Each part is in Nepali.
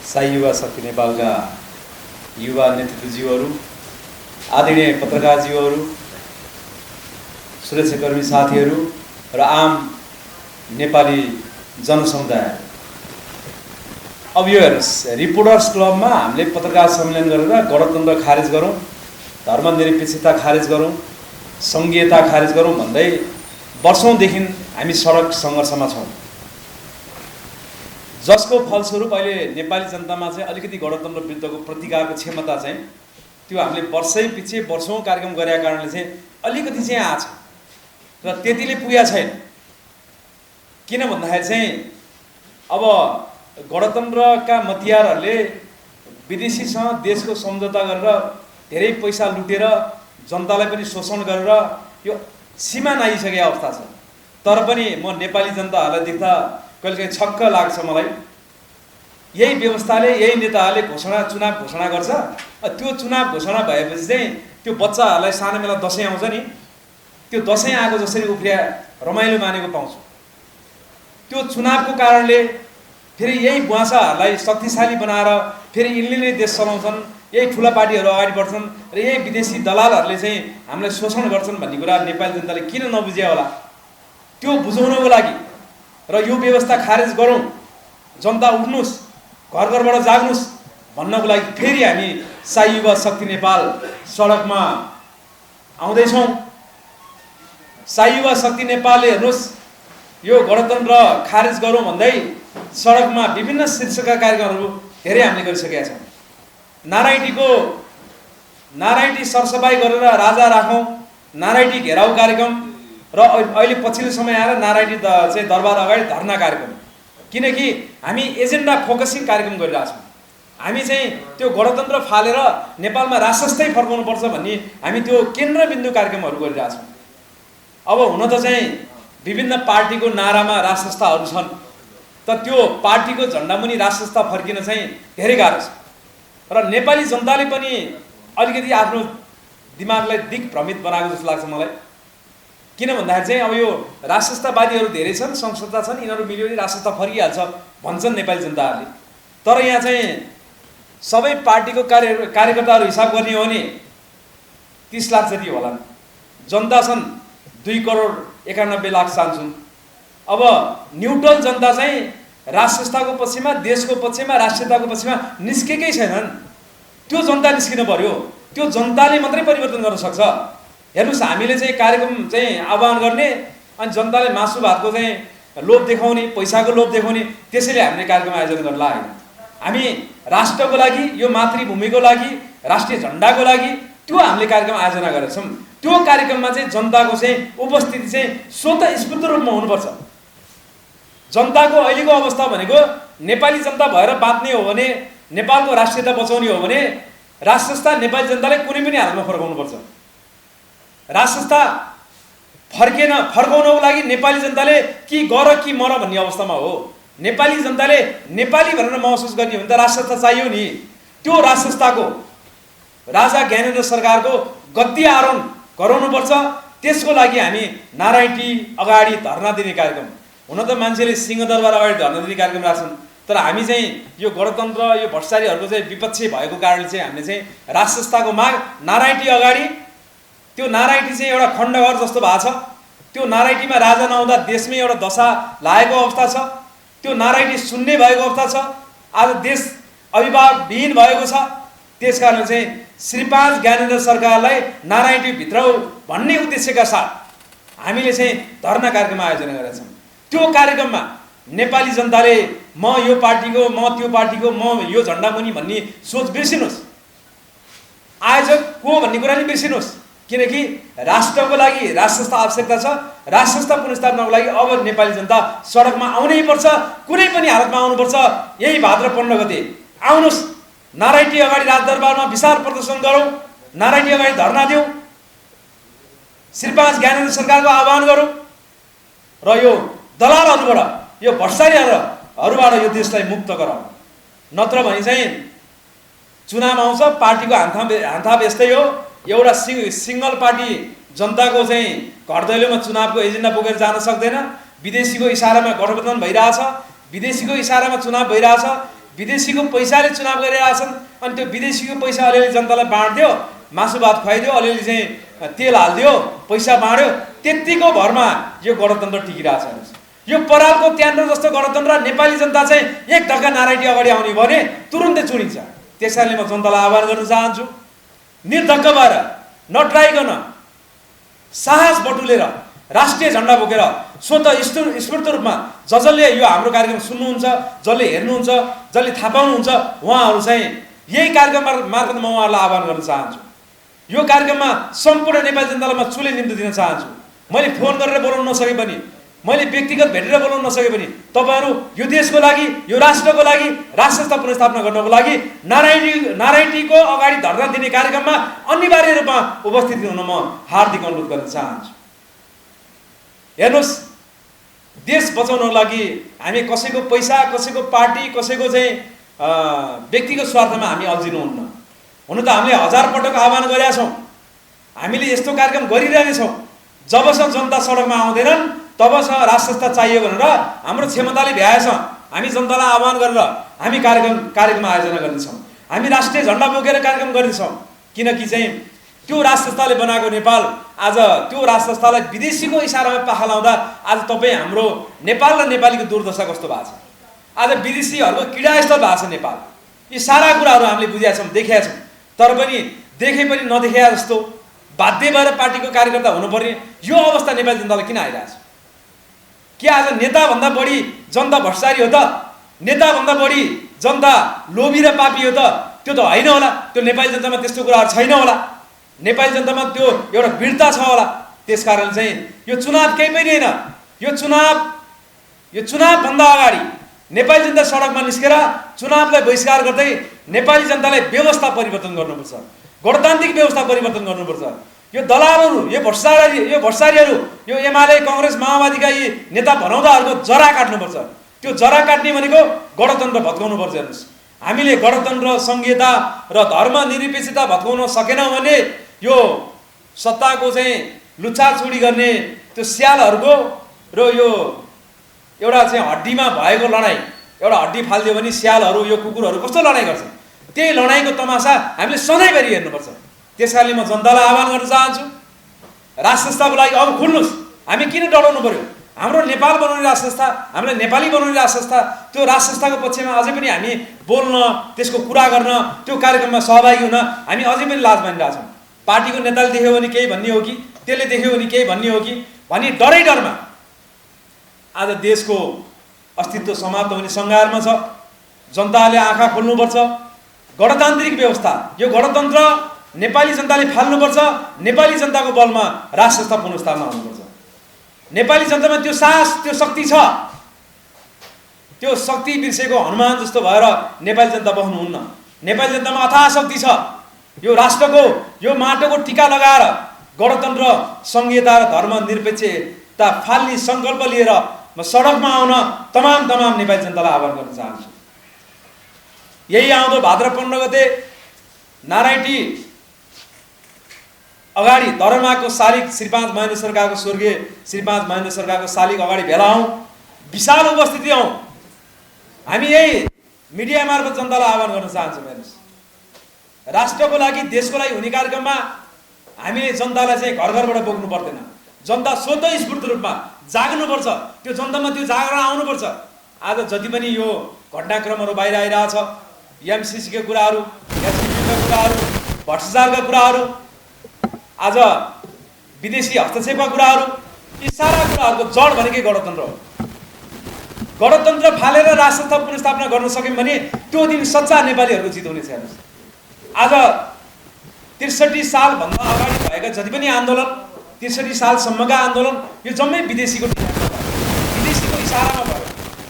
साई युवा शक्ति नेपालका युवा नेतृत्वज्यूहरू, आदरणीय पत्रकारज्यूहरू, सुरक्षाकर्मी साथीहरू र आम नेपाली जनसमुदाय। अब यो हेर्नुहोस्, रिपोर्टर्स क्लबमा हामीले पत्रकार सम्मेलन गरेर गणतन्त्र खारेज गरौँ, धर्मनिरपेक्षता खारेज गरौँ, सङ्घीयता खारेज गरौँ भन्दै वर्षौंदेखि हामी सडक सङ्घर्षमा छौँ, जसको फलस्वरूप अहिले नेपाली जनतामा चाहिँ अलिकति गणतन्त्र विरुद्धको प्रतिकारको क्षमता चाहिँ त्यो हामीले वर्षै पछि वर्षौं कार्यक्रम गरेका कारणले चाहिँ अलिकति चाहिँ आछ र त्यतिले पुगेको छैन। किन भन्दाखेरि चाहिँ अब गणतन्त्रका मतियारहरूले विदेशीसँग देशको सम्झौता गरेर धेरै पैसा लुटेर जनतालाई पनि शोषण गरेर यो सीमा नागिसकेको अवस्था छ। तर पनि म नेपाली जनताहरूलाई देख्दा कहिलेकाहीँ छक्क लाग्छ मलाई। यही व्यवस्थाले, यही नेताहरूले चुनाव घोषणा गर्छ, त्यो चुनाव घोषणा भएपछि चाहिँ त्यो बच्चाहरूलाई सानो बेला दसैँ आउँछ नि, त्यो दसैँ आएको जसरी उफ्रिया रमाइलो मानेको पाउँछु। त्यो चुनावको कारणले फेरि यही बुवासाहरूलाई शक्तिशाली बनाएर फेरि यिनले नै देश चलाउँछन्, यही ठुला पार्टीहरू अगाडि बढ्छन् र यही विदेशी दलालहरूले चाहिँ हामीलाई शोषण गर्छन् भन्ने कुरा नेपाली जनताले किन नबुझ्या होला? त्यो बुझाउनको लागि र यो व्यवस्था खारेज गरौँ, जनता उठ्नुस्, घर घरबाट जाग्नुस् भन्नको लागि फेरि हामी साई युवा शक्ति नेपाल सडकमा आउँदैछौँ। साई युवा शक्ति नेपालले हेर्नुहोस्, यो गणतन्त्र खारेज गरौँ भन्दै सडकमा विभिन्न शीर्षकका कार्यक्रमहरू धेरै हामीले गरिसकेका छौँ। नारायणटी सरसफाइ गरेर राजा राखौँ, नारायणटी घेराउ कार्यक्रम र अहिले पछिल्लो समय आएर नारायणी चाहिँ दरबार अगाडि धर्ना कार्यक्रम। किनकि हामी एजेन्डा फोकसिङ कार्यक्रम गरिरहेछौँ। हामी चाहिँ त्यो गणतन्त्र फालेर नेपालमा राष्ट्रस्थै फर्काउनुपर्छ भन्ने हामी त्यो केन्द्रबिन्दु कार्यक्रमहरू गरिरहेछौँ। अब हुन त चाहिँ विभिन्न पार्टीको नारामा राष्ट्रस्थहरू छन्, तर त्यो पार्टीको झन्डामुनि राष्ट्रस्थ फर्किन चाहिँ धेरै गाह्रो छ र नेपाली जनताले पनि अलिकति आफ्नो दिमागलाई दिग्भ्रमित बनाएको जस्तो लाग्छ मलाई। किन भन्दाखेरि चाहिँ अब यो राष्ट्रस्थवादीहरू धेरै छन्, संस्था छन्, यिनीहरू मिल्यो भने राष्ट्रस्थ फर्किहाल्छ भन्छन् नेपाली जनताहरूले। तर यहाँ चाहिँ सबै पार्टीको कार्यकर्ताहरू हिसाब गर्ने हो भने 30 लाख जति होला। जनता छन् 2,91,00,000 चाहन्छन्। अब न्युट्रल जनता चाहिँ राष्ट्रस्थको पक्षमा, देशको पक्षमा, राष्ट्रियताको पक्षमा निस्केकै छैनन्। त्यो जनता निस्किनु पर्यो, त्यो जनताले मात्रै परिवर्तन गर्न सक्छ। हेर्नुहोस्, हामीले चाहिँ कार्यक्रम चाहिँ आह्वान गर्ने अनि जनताले मासु भातको चाहिँ लोभ देखाउने, पैसाको लोभ देखाउने, त्यसैले हामीले कार्यक्रम आयोजना गर्न लागेन। हामी राष्ट्रको लागि, यो मातृभूमिको लागि, राष्ट्रिय झन्डाको लागि त्यो हामीले कार्यक्रम आयोजना गरेका छौँ। त्यो कार्यक्रममा चाहिँ जनताको चाहिँ उपस्थिति चाहिँ स्वतःस्फूर्त रूपमा हुनुपर्छ। जनताको अहिलेको अवस्था भनेको नेपाली जनता भएर बाँच्ने हो भने, नेपालको राष्ट्रियता बचाउने हो भने राष्ट्रस्था नेपाली जनताले कुनै पनि हालतमा फर्काउनुपर्छ। राष्ट्रस्था फर्काउनको लागि नेपाली जनताले कि गर कि मर भन्ने अवस्थामा हो। नेपाली जनताले नेपाली भनेर महसुस गर्ने हो भने त राष्ट्रस्था चाहियो नि। त्यो राष्ट्रस्थको राजा ज्ञानेन्द्र सरकारको गद्दी आरोहण गराउनुपर्छ। त्यसको लागि हामी नारायणटी अगाडि धर्ना दिने कार्यक्रम, हुन त मान्छेले सिंहदरबार अगाडि धर्ना दिने कार्यक्रम राख्छन्, तर हामी चाहिँ यो गणतन्त्र, यो भ्रष्टाचारीहरूको चाहिँ विपक्ष भएको कारणले चाहिँ हामीले चाहिँ राष्ट्रस्थको माग नारायणटी अगाडि, त्यो नारायणटी चाहिँ एउटा खण्डघर जस्तो भएको छ। त्यो नारायणटीमा राजा नहुँदा देशमै एउटा दशा लागेको अवस्था छ। त्यो नारायणटी शून्य भएको अवस्था छ। आज देश अभिभावकविहीन भएको छ। त्यस कारण चाहिँ श्री 5 ज्ञानेन्द्र सरकारलाई नारायणटी भित्राउ भन्ने उद्देश्यका साथ हामीले चाहिँ धर्ना कार्यक्रम आयोजना गरेका छौँ। त्यो कार्यक्रममा नेपाली जनताले म यो पार्टीको, म त्यो पार्टीको, म यो झन्डा मुनि भन्ने सोच बिर्सिनुहोस्। आयोजक को भन्ने कुरा नि बिर्सिनुहोस्। किनकि राष्ट्रको लागि राष्ट्रस्थ आवश्यकता छ। राष्ट्रस्थ पुनर्स्थापनाको लागि अब नेपाली जनता सडकमा आउनै पर्छ, कुनै पनि हालतमा आउनुपर्छ। यही भाद्र 15 गते आउनुहोस्, नारायणटी अगाडि राजदरबारमा विशाल प्रदर्शन गरौँ, नारायणटी अगाडि धर्ना दिउँ, श्री 5 ज्ञानेन्द्र सरकारको आह्वान गरौँ र यो दलालहरूबाट, यो भ्रष्टाचारीहरूबाट यो देशलाई मुक्त गराउँ। नत्र भने चाहिँ चुनाव आउँछ, पार्टीको हान्थाप यस्तै हो। एउटा सिङ्गल पार्टी जनताको चाहिँ घर दैलोमा चुनावको एजेन्डा बोकेर जान सक्दैन। विदेशीको इसारामा गठबन्धन भइरहेछ, विदेशीको इसारामा चुनाव भइरहेछ। विदेशीको पैसाले चुनाव गरिरहेका छन् अनि त्यो विदेशीको पैसा अलिअलि जनतालाई बाँड्दियो, मासु भात खुवाइदियो, अलिअलि चाहिँ तेल हालिदियो, पैसा बाँड्यो, त्यतिको भरमा यो गणतन्त्र टिकिरहेको छ। यो परालको त्यान्द्रो जस्तो गणतन्त्र नेपाली जनता चाहिँ एक ढक्का नारायटी अगाडि आउने भने तुरुन्तै चुनिन्छ। त्यसैले म जनतालाई आह्वान गर्न चाहन्छु, निर्धक्क भएर नडराइकन साहस बटुलेर राष्ट्रिय झन्डा बोकेर स्वतः स्फूर्त रूपमा जसले यो हाम्रो कार्यक्रम सुन्नुहुन्छ, जसले हेर्नुहुन्छ, जसले थाहा पाउनुहुन्छ, उहाँहरू चाहिँ यही कार्यक्रम मार्फत म उहाँहरूलाई आह्वान गर्न चाहन्छु। यो कार्यक्रममा सम्पूर्ण नेपाली जनतालाई म चुले निम्ति दिन चाहन्छु। मैले फोन गरेर बोलाउन नसके पनि, मैले व्यक्तिगत भेटेर बोलाउन नसके पनि तपाईहरू यो देशको लागि, यो राष्ट्रको लागि, राष्ट्र पुनर्स्थापना गर्नको लागि नारायणीको अगाडि धर्ना दिने कार्यक्रममा अनिवार्य रूपमा उपस्थित हुन म हार्दिक अनुरोध गर्न चाहन्छु। हेर्नुहोस्, देश बचाउनको लागि हामी कसैको पैसा, कसैको पार्टी, कसैको चाहिँ व्यक्तिगत स्वार्थमा हामी अल्झिनुहुन्न। हुन त हामीले हजार पटक आह्वान गरेका छौँ, हामीले यस्तो कार्यक्रम गरिरहेछौँ। जबसम्म जनता सडकमा आउँदैनन् तबसम्म राष्ट्र चाहियो भनेर हाम्रो क्षमताले भ्याएछ हामी जनतालाई आह्वान गरेर हामी कार्यक्रम आयोजना गर्नेछौँ। हामी राष्ट्रिय झन्डा बोकेर कार्यक्रम गर्नेछौँ, किनकि चाहिँ त्यो राष्ट्रले बनाएको नेपाल आज त्यो राष्ट्रलाई विदेशीको इसारामा पाखा लाउँदा आज तपाईँ हाम्रो नेपाल र नेपालीको दुर्दशा कस्तो भएको छ। आज विदेशीहरूको किडास्थल भएको छ नेपाल। यी सारा कुराहरू हामीले बुझेका छौँ, देखेका छौँ। तर पनि देखे पनि नदेखेका जस्तो बाध्य भएर पार्टीको कार्यकर्ता हुनुपर्ने यो अवस्था नेपाली जनतालाई किन आइरहेको छ? के आज नेताभन्दा बढी जनता भ्रष्टाचारी हो त? नेताभन्दा बढी जनता लोभी र पापी हो त? त्यो त होइन होला। त्यो नेपाली जनतामा त्यस्तो कुराहरू छैन होला। नेपाली जनतामा त्यो एउटा वीरता छ होला। त्यसकारण चाहिँ यो चुनाव केही पनि होइन। यो चुनावभन्दा अगाडि नेपाली जनता सडकमा निस्केर चुनावलाई बहिष्कार गर्दै नेपाली जनतालाई व्यवस्था परिवर्तन गर्नुपर्छ, गणतान्त्रिक व्यवस्था परिवर्तन गर्नुपर्छ। यो दलालहरू, यो भ्रष्टाचारीहरू, यो एमाले, काङ्ग्रेस, माओवादीका यी नेता भनाउँदाहरूको जरा काट्नुपर्छ। त्यो जरा काट्ने भनेको गणतन्त्र भत्काउनुपर्छ। हेर्नुहोस्, हामीले गणतन्त्र, संहिता र धर्मनिरपेक्षता भत्काउन सकेनौँ भने यो सत्ताको चाहिँ लुच्छाछुडी गर्ने त्यो स्यालहरूको र यो एउटा चाहिँ हड्डीमा भएको लडाइँ, एउटा हड्डी फालिदियो भने स्यालहरू, यो कुकुरहरू कस्तो लडाइँ गर्छ, त्यही लडाइँको तमासा हामीले सधैँभरि हेर्नुपर्छ। त्यसकारणले म जनतालाई आह्वान गर्न चाहन्छु, राष्ट्रको लागि अब खुल्नुहोस्। हामी किन डराउनु पर्यो? हाम्रो नेपाल बनाउने राष्ट्रसंस्था, हामीलाई नेपाली बनाउने राष्ट्रसंस्था, त्यो राष्ट्रसंस्थाको पक्षमा अझै पनि हामी बोल्न, त्यसको कुरा गर्न, त्यो कार्यक्रममा सहभागी हुन हामी अझै पनि लाज मानिरहेका छौँ। पार्टीको नेताले देख्यो भने केही भन्ने हो कि, त्यसले देख्यो भने केही भन्ने हो कि भनी डरमा आज देशको अस्तित्व समाप्त हुने सङ्घारमा छ। जनताले आँखा खोल्नुपर्छ। गणतान्त्रिक व्यवस्था, यो गणतन्त्र नेपाली जनताले फाल्नुपर्छ। नेपाली जनताको बलमा राष्ट्रसंस्था पुनर्स्थापना हुनुपर्छ। नेपाली जनतामा त्यो साहस, त्यो शक्ति छ। त्यो शक्ति बिर्सेको हनुमान जस्तो भएर नेपाली जनता बस्नुहुन्न। नेपाली जनतामा अथाह शक्ति छ। यो राष्ट्रको, यो माटोको टीका लगाएर गणतन्त्र, संहिता र धर्मनिरपेक्षता फाल्ने सङ्कल्प लिएर म सडकमा आउन तमाम नेपाली जनतालाई आह्वान गर्न चाहन्छु। यही आउँदो भाद्र 15 गते नारायणी अगाडि दरमाको शालिग श्री 5 महेन्द्र सरकारको स्वर्गीय श्री 5 महेन्द्र सरकारको शालिग अगाडि भेला हौँ, विशाल उपस्थिति हौँ। हामी यही मिडिया मार्फत जनतालाई आह्वान गर्न चाहन्छौँ। हेर्नुहोस्, राष्ट्रको लागि, देशको लागि हुने कार्यक्रममा हामीले जनतालाई चाहिँ घर घरबाट बोक्नु पर्दैन। जनता स्वतः स्फूर्त रूपमा जाग्नुपर्छ। त्यो जनतामा त्यो जागरण आउनुपर्छ। आज जति पनि यो घटनाक्रमहरू बाहिर आइरहेछ, एमसिसीका कुराहरू, एससिसीका कुराहरू, भ्रष्टाचारका कुराहरू, आज विदेशी हस्तक्षेपका कुराहरू, यी सारा कुराहरूको जड भनेकै गणतन्त्र हो। गणतन्त्र फालेर राष्ट्रसंस्था पुनर्स्थापना गर्न सक्यौँ भने त्यो दिन सच्चा नेपालीहरूको जित हुनेछ। हेर्नुहोस्, आज 63 सालभन्दा अगाडि भएका जति पनि आन्दोलन, 63 सालसम्मका आन्दोलन, यो जम्मै विदेशीको इसारामा भयो।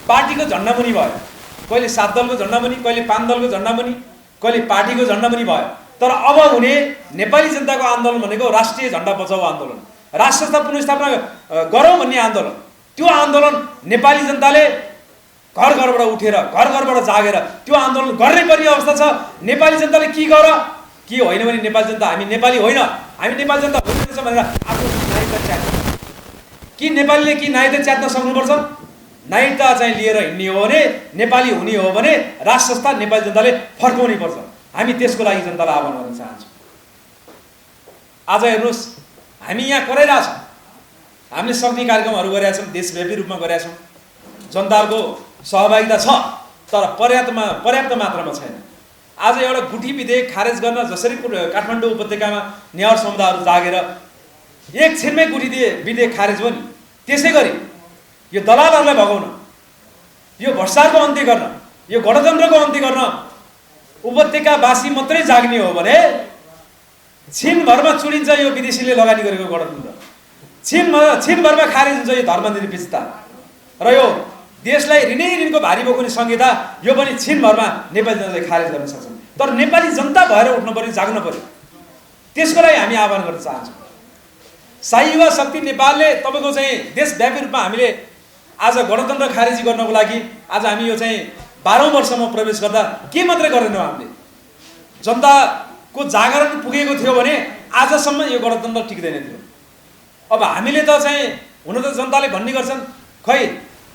पार्टीको झन्डामुनि भयो। कहिले 7 दलको झन्डामुनि, कहिले 5 दलको झन्डामुनि, कहिले पार्टीको झन्डामुनि भयो। तर अब हुने नेपाली जनताको आन्दोलन भनेको राष्ट्रिय झन्डा बचाउ आन्दोलन, राष्ट्रसंस्था पुनर्स्थापना गरौँ भन्ने आन्दोलन। त्यो आन्दोलन नेपाली जनताले घर घरबाट उठेर, घर घरबाट जागेर त्यो आन्दोलन गर्नै पर्ने अवस्था छ। नेपाली जनताले के गर, के होइन भने नेपाली जनता, हामी नेपाली होइन, हामी नेपाली जनता होइन भनेर आफ्नो नागरिकता च्यात्नु। कि नेपालीले कि नागरिकता च्यात्न सक्नुपर्छ? नागरिकता चाहिँ लिएर हिँड्ने हो भने, नेपाली हुने हो भने राष्ट्र संस्था नेपाली जनताले फर्काउनै पर्छ। हामी त्यसको लागि जनतालाई आह्वान गर्न चाहन्छौँ। आज हेर्नुहोस्, हामी यहाँ कराइरहेछौँ, हामीले सक्ने कार्यक्रमहरू गरेका छौँ, देशव्यापी रूपमा गरेका छौँ, जनताको सहभागिता छ, तर पर्याप्त मात्रामा छैन। आज एउटा गुठी विधेयक खारेज गर्न जसरी काठमाडौँ उपत्यकामा नेवार समुदायहरू जागेर एक छिनमै गुठी विधेयक खारेज भयो नि, त्यसै गरी यो दलालहरूलाई भगाउन, यो भ्रष्टाचारको अन्त्य गर्न, यो गणतन्त्रको अन्त्य गर्न उपत्यकावासी मात्रै जाग्ने हो भने छिनभरमा चुडिन्छ यो विदेशीले लगानी गरेको गणतन्त्र, छिनभरमा खारेज हुन्छ यो धर्मनिरपेक्षता र यो देशलाई ऋणको भारी बोक्ने संहिता, यो पनि छिनभरमा नेपाली जनताले खारेज गर्न सक्छन्। तर नेपाली जनता भएर उठ्नु पर्यो, जाग्नु पर्यो। त्यसको लागि हामी आह्वान गर्न चाहन्छौँ। शाही युवा शक्ति नेपालले तपाईँको चाहिँ देशव्यापी रूपमा हामीले आज गणतन्त्र खारेजी गर्नको लागि आज हामी यो चाहिँ 12औं वर्षमा प्रवेश गर्दा के मात्रै गरेनौँ, हामीले जनताको जागरण पुगेको थियो भने आजसम्म यो गणतन्त्र टिक्दैन थियो। अब हामीले त चाहिँ हुन त जनताले भन्ने गर्छन्, खै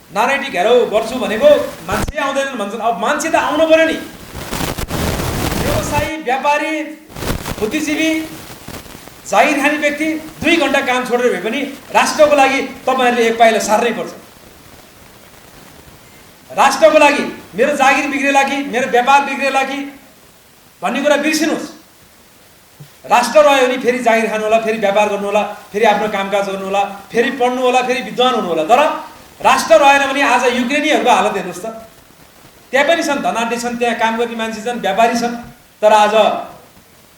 नारायणी घेराउ गर्छु भनेको मान्छे आउँदैनन् भन्छन्। अब मान्छे त आउनु पर्यो नि। व्यवसायी, व्यापारी, बुद्धिजीवी, जागिर खाने व्यक्ति 2 घण्टा काम छोडेर भए पनि राष्ट्रको लागि तपाईँहरूले एक पाइला सार्नै पर्छ। राष्ट्रको लागि मेरो जागिर बिग्रेला कि मेरो व्यापार बिग्रेला कि भन्ने कुरा बिर्सिनुहोस्। राष्ट्र रह्यो भने फेरि जागिर खानु होला, फेरि व्यापार गर्नु होला, फेरि आफ्नो कामकाज गर्नु होला, फेरि पढ्नु होला, फेरि विद्वान हुनु होला। तर राष्ट्र रहेन भने आज युक्रेनीहरूको हालत हेर्नुहोस् त, त्यहाँ पनि छन्, धनाढ्य छन्, त्यहाँ काम गर्ने मान्छे छन्, व्यापारी छन्, तर आज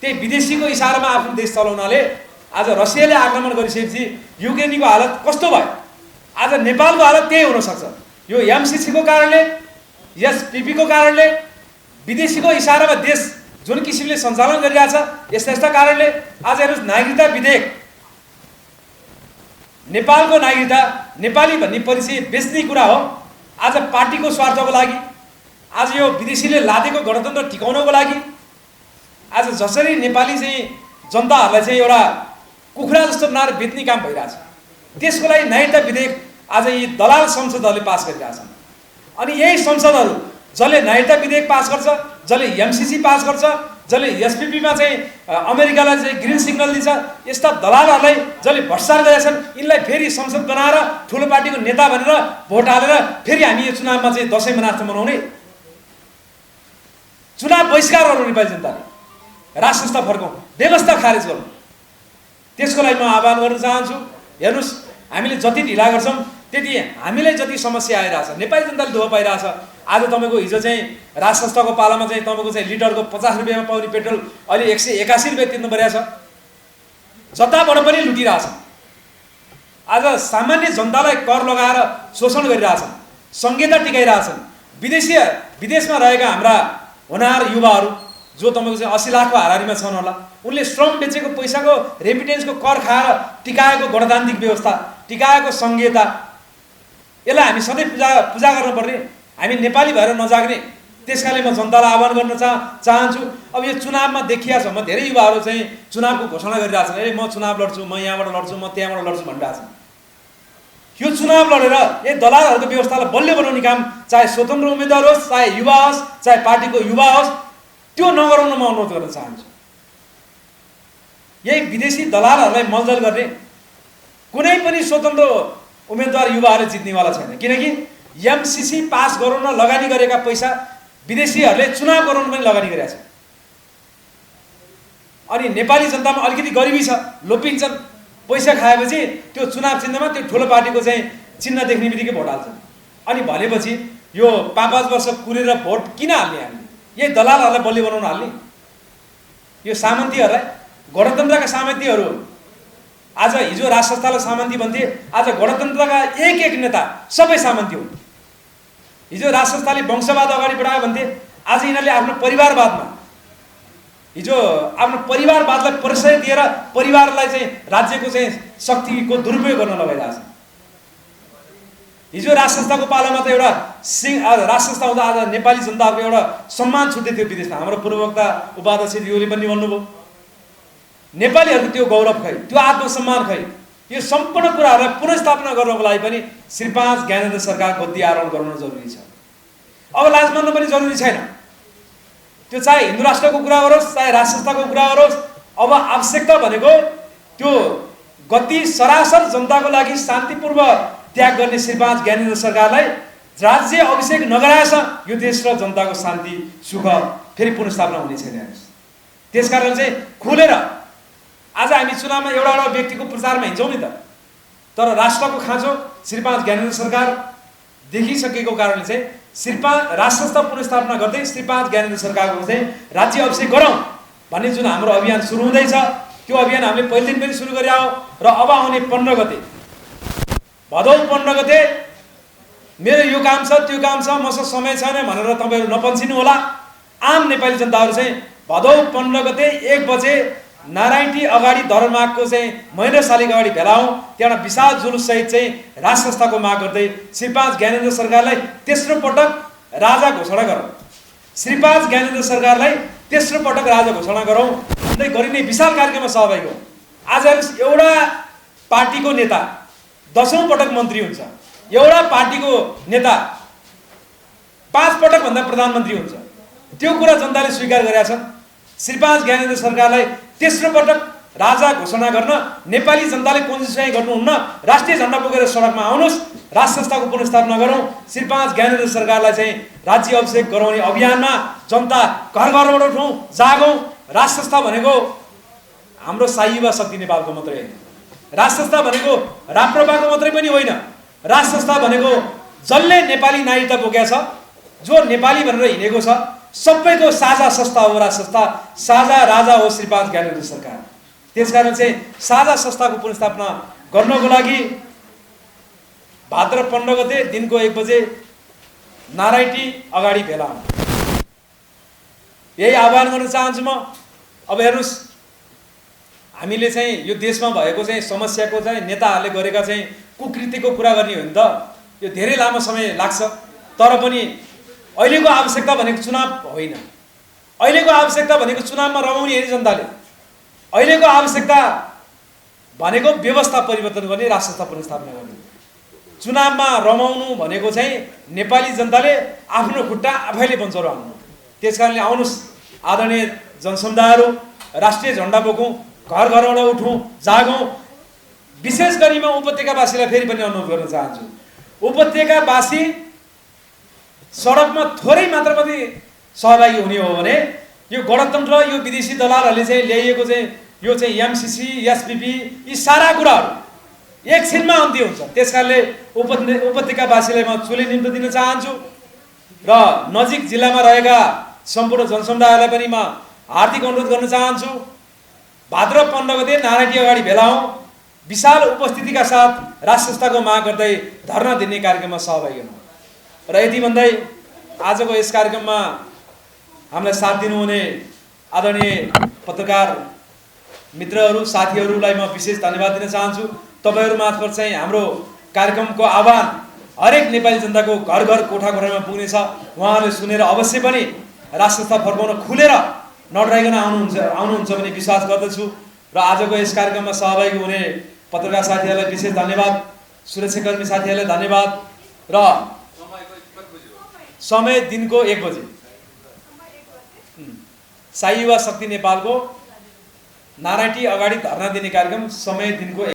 त्यही विदेशीको इसारामा आफ्नो देश चलाउनाले आज रसियाले आक्रमण गरिसकेपछि युक्रेनीको हालत कस्तो भयो? आज नेपालको हालत त्यही हुनसक्छ। यो एमसिसीको कारणले, एसपिपीको कारणले, विदेशीको इसारामा देश जुन किसिमले सञ्चालन गरिरहेछ, यस्ता कारणले आज हेर्नुहोस्, नागरिकता विधेयक, नेपालको नागरिकता, नेपाली भन्ने परिचय बेच्ने कुरा हो। आज पार्टीको स्वार्थको लागि, आज यो विदेशीले लादेको गणतन्त्र टिकाउनको लागि आज जसरी नेपाली चाहिँ जनताहरूलाई चाहिँ एउटा कुखुरा जस्तो बनाएर बेच्ने काम भइरहेछ, त्यसको लागि नागरिकता विधेयक आज यी दलाल संसदहरूले पास गरिरहेछन्। अनि यही संसदहरू जसले नागरिकता विधेयक पास गर्छ, जसले एमसिसी पास गर्छ, जसले एसपिपीमा चाहिँ अमेरिकालाई चाहिँ ग्रिन सिग्नल दिन्छ, यस्ता दलालहरूलाई जसले भ्रष्टाचार गरेका छन्, यिनलाई फेरि संसद बनाएर ठुलो पार्टीको नेता भनेर भोट हालेर फेरि हामी यो चुनावमा चाहिँ दसैँ मनाउने, चुनाव बहिष्कार गर्नु नेपाली जनताले, राष्ट्र संस्था फर्काउँ, व्यवस्था खारेज गरौँ। त्यसको लागि म आह्वान गर्न चाहन्छु। हेर्नुहोस्, हामीले जति ढिला गर्छौँ त्यति हामीलाई जति समस्या आइरहेछ, नेपाली जनताले दुःख पाइरहेछ। आज तपाईँको हिजो चाहिँ राष्ट्र संस्थाको पालामा चाहिँ तपाईँको चाहिँ लिटरको 50 रुपियाँमा पाउने पेट्रोल अहिले 181 रुपियाँ तिर्नु परिरहेछ। जताबाट पनि लुटिरहेछ। आज सामान्य जनतालाई कर लगाएर शोषण गरिरहेछन्, संहिता टिकाइरहेछन्। विदेशमा रहेका हाम्रा होनहार युवाहरू जो तपाईँको चाहिँ 80 लाखको हाराहारीमा छन् होला, उनले श्रम बेचेको पैसाको रेमिटेन्सको कर खाएर टिकाएको गणतान्त्रिक व्यवस्था, टिकाएको संहिता, यसलाई हामी सधैँ पूजा गर्नुपर्ने। हामी नेपाली भएर नजाग्ने। त्यसकारण म जनतालाई आह्वान गर्न चाहन्छु। अब यो चुनावमा देखिया छ, म धेरै युवाहरू चाहिँ चुनावको घोषणा गरिरहेछन्, ए म चुनाव लड्छु, म यहाँबाट लड्छु, म त्यहाँबाट लड्छु भनिरहेछन्। यो चुनाव लडेर यही दलालहरूको व्यवस्थालाई बलियो बनाउने काम चाहे स्वतन्त्र उम्मेदवार होस्, चाहे युवा होस्, चाहे पार्टीको युवा होस्, त्यो नगराउन म अनुरोध गर्न चाहन्छु। यही विदेशी दलालहरूलाई मलजल गर्ने कुनै पनि स्वतन्त्र उम्मेदवार युवाहरूले जित्नेवाला छैन। किनकि एमसिसी पास गराउन लगानी गरेका पैसा विदेशीहरूले चुनाव गराउन पनि लगानी गरेका छन्। अनि नेपाली जनतामा अलिकति गरिबी छ, लोपिन्छन्। पैसा खाएपछि त्यो चुनाव चिन्हमा त्यो ठुलो पार्टीको चाहिँ चिन्ह देख्ने बित्तिकै भोट हाल्छन्। अनि भनेपछि यो 5-5 वर्ष कुरेर भोट किन हाल्ने? हामीले यही दलालहरूलाई बलियो बनाउन हाल्ने? यो सामन्तीहरूलाई, गणतन्त्रका सामन्तीहरू, आज हिजो राष्ट्र संस्थालाई सामन्ती भन्थे, आज गणतन्त्रका एक नेता सबै सामन्ती हुन्। हिजो राष्ट्र संस्थाले वंशवाद अगाडि बढायो भन्थे, आज यिनीहरूले आफ्नो परिवारवादमा, हिजो आफ्नो परिवारवादलाई परिचय दिएर परिवारलाई चाहिँ राज्यको चाहिँ शक्तिको दुरुपयोग गर्न लगाइरहेछन्। हिजो राष्ट्र संस्थाको पालामा त एउटा राष्ट्र संस्था हुँदा आज नेपाली जनताको एउटा सम्मान छुट्दै थियो विदेशमा। हाम्रो पूर्ववक्ता उपाध्यक्ष दिदीले पनि भन्नुभयो, नेपालीहरूको त्यो गौरव खै, त्यो आत्मसम्मान खै, यो सम्पूर्ण कुराहरूलाई पुनर्स्थापना गर्नको लागि पनि श्री 5 ज्ञानेन्द्र सरकार गद्दी आरोहण गराउन जरुरी छ। अब लाज मान्न पनि जरुरी छैन। त्यो चाहे हिन्दू राष्ट्रको कुरा गरोस् चाहे राष्ट्र संस्थाको कुरा गरोस्, अब आवश्यकता भनेको त्यो गद्दी सरासर जनताको लागि शान्तिपूर्व त्याग गर्ने श्री 5 ज्ञानेन्द्र सरकारलाई राज्य अभिषेक नगराएसम्म यो देश र जनताको शान्ति सुख फेरि पुनर्स्थापना हुने छैन। त्यसकारण चाहिँ खुलेर आज हामी चुनावमा एउटा एउटा व्यक्तिको प्रचारमा हिँड्छौँ नि त, तर राष्ट्रको खाँचो श्री 5 ज्ञानेन्द्र सरकार देखिसकेको कारणले चाहिँ श्री 5 राष्ट्र संस्था पुनर्स्थापना गर्दै श्री 5 ज्ञानेन्द्र सरकारको चाहिँ राज्य अभिषेक गरौँ भन्ने जुन हाम्रो अभियान सुरु हुँदैछ, त्यो अभियान हामीले पहिलो दिन पनि सुरु गरे हो र अब आउने 15 गते भदौ 15 गते मेरो यो काम छ त्यो काम छ मसँग समय छैन भनेर तपाईहरु नपन्छिनु होला। आम नेपाली जनताहरु चाहिँ भदौ 15 गते 1 बजे नारायणी अगाडि धर्ममागको चाहिँ महेन्द्र शालिग अगाडि भेला हौं। त्यहाँ विशाल जुलुस सहित चाहिँ राष्ट्र संस्थाको माग गर्दै श्री 5 ज्ञानेन्द्र सरकारलाई तेस्रो पटक राजा घोषणा गरौँ। श्री 5 ज्ञानेन्द्र सरकारलाई तेस्रो पटक राजा घोषणा गरौँ भन्दै गरिने विशाल कार्यक्रममा सहभागी हौं। आज एउटा पार्टीको नेता 10औं पटक मन्त्री हुन्छ, एउटा पार्टीको नेता 5 पटक भन्दा प्रधानमन्त्री हुन्छ। त्यो कुरा जनताले स्वीकार गरेका छन्। श्री 5 ज्ञानेन्द्र सरकारलाई तेस्रो पटक राजा घोषणा गर्न नेपाली जनताले कोसिस गर्नुहुन्न। राष्ट्रिय झण्डा बोकेर सडकमा आउनुस्, राष्ट्र संस्थाको पुनर्स्थापना गरौँ। श्री 5 ज्ञानेन्द्र सरकारलाई चाहिँ राज्य अभिषेक गराउने अभियानमा जनता घर घरबाट उठौँ, जागौँ। राष्ट्र संस्था भनेको हाम्रो शाही युवा शक्ति नेपालको मात्रै होइन, राष्ट्र संस्था भनेको राप्रपाको मात्रै पनि होइन। राष्ट्र संस्था भनेको जसले नेपाली नागरिकता बोकेको छ, जो नेपाली भनेर हिँडेको छ, सबैको साझा संस्था हो राष्ट्र संस्था। साझा राजा हो श्री 5 ज्ञानेन्द्र सरकार। त्यसकारण चाहिँ साझा संस्थाको पुनर्स्थापना गर्नको लागि भाद्र 15 गते दिनको 1 बजे नारायणी अगाडि भेला हौं। यही आह्वान गर्न चाहन्छु म। अब हेर्नुस्, हामीले चाहिँ यो देशमा भएको चाहिँ समस्याको चाहिँ नेताहरूले गरेका चाहिँ कुकृत्यको कुरा गर्ने हो नि त, यो धेरै लामो समय लाग्छ। तर पनि अहिलेको आवश्यकता भनेको चुनाव होइन। अहिलेको आवश्यकता भनेको चुनावमा रमाउने होइन जनताले। अहिलेको आवश्यकता भनेको व्यवस्था परिवर्तन गर्ने, राष्ट्र संस्था पुनर्स्थापना गर्ने। चुनावमा रमाउनु भनेको चाहिँ नेपाली जनताले आफ्नो खुट्टा आफैले बन्चरो हाल्नु। त्यसकारणले आउनुस् आदरणीय जनसमुदायहरू, राष्ट्रिय झण्डा बोकौँ, घर घरबाट उठौँ, जागौँ। विशेष गरी म उपत्यकावासीलाई फेरि पनि अनुरोध गर्न चाहन्छु। उपत्यकावासी सडकमा थोरै मात्र पनि सहभागी हुने हो भने यो गणतन्त्र, यो विदेशी दलालहरूले चाहिँ ल्याइएको चाहिँ यो चाहिँ एमसीसी, एसपीपी, यी सारा कुराहरू एकछिनमा अन्त्य हुन्छ। त्यसकारणले उपत्यकावासीलाई म चुले निम्तो दिन चाहन्छु र नजिक जिल्लामा रहेका सम्पूर्ण जनसमुदायलाई पनि म हार्दिक अनुरोध गर्न चाहन्छु। भाद्र 15 गते नारायणी अगाडि भेला हौं। विशाल उपस्थितिका साथ राष्ट्र संस्थाको माग गर्दै धरना दिने कार्यक्रममा सहभागी हुनु। र यति भन्दै आजको यस कार्यक्रममा हामीलाई साथ दिनुहुने आदरणीय पत्रकार मित्रहरू, साथीहरूलाई म विशेष धन्यवाद दिन चाहन्छु। तपाईहरु मार्फत चाहिँ हाम्रो कार्यक्रमको आह्वान हरेक नेपाली जनताको घर घर कोठा कोठामा पुग्नेछ। उहाँहरूले सुनेर अवश्य पनि राष्ट्र संस्था फर्काउन खुलेर नडराइकन आउनुहुन्छ भन्ने विश्वास गर्दछु। र आजको यस कार्यक्रममा सहभागी हुने पत्रकार साथीहरूलाई विशेष धन्यवाद, सुरक्षाकर्मी साथीहरूलाई धन्यवाद। र समय दिनको 1 बजे शाही युवा शक्ति नेपालको नारायणी अगाडि धरना दिने कार्यक्रम समय दिनको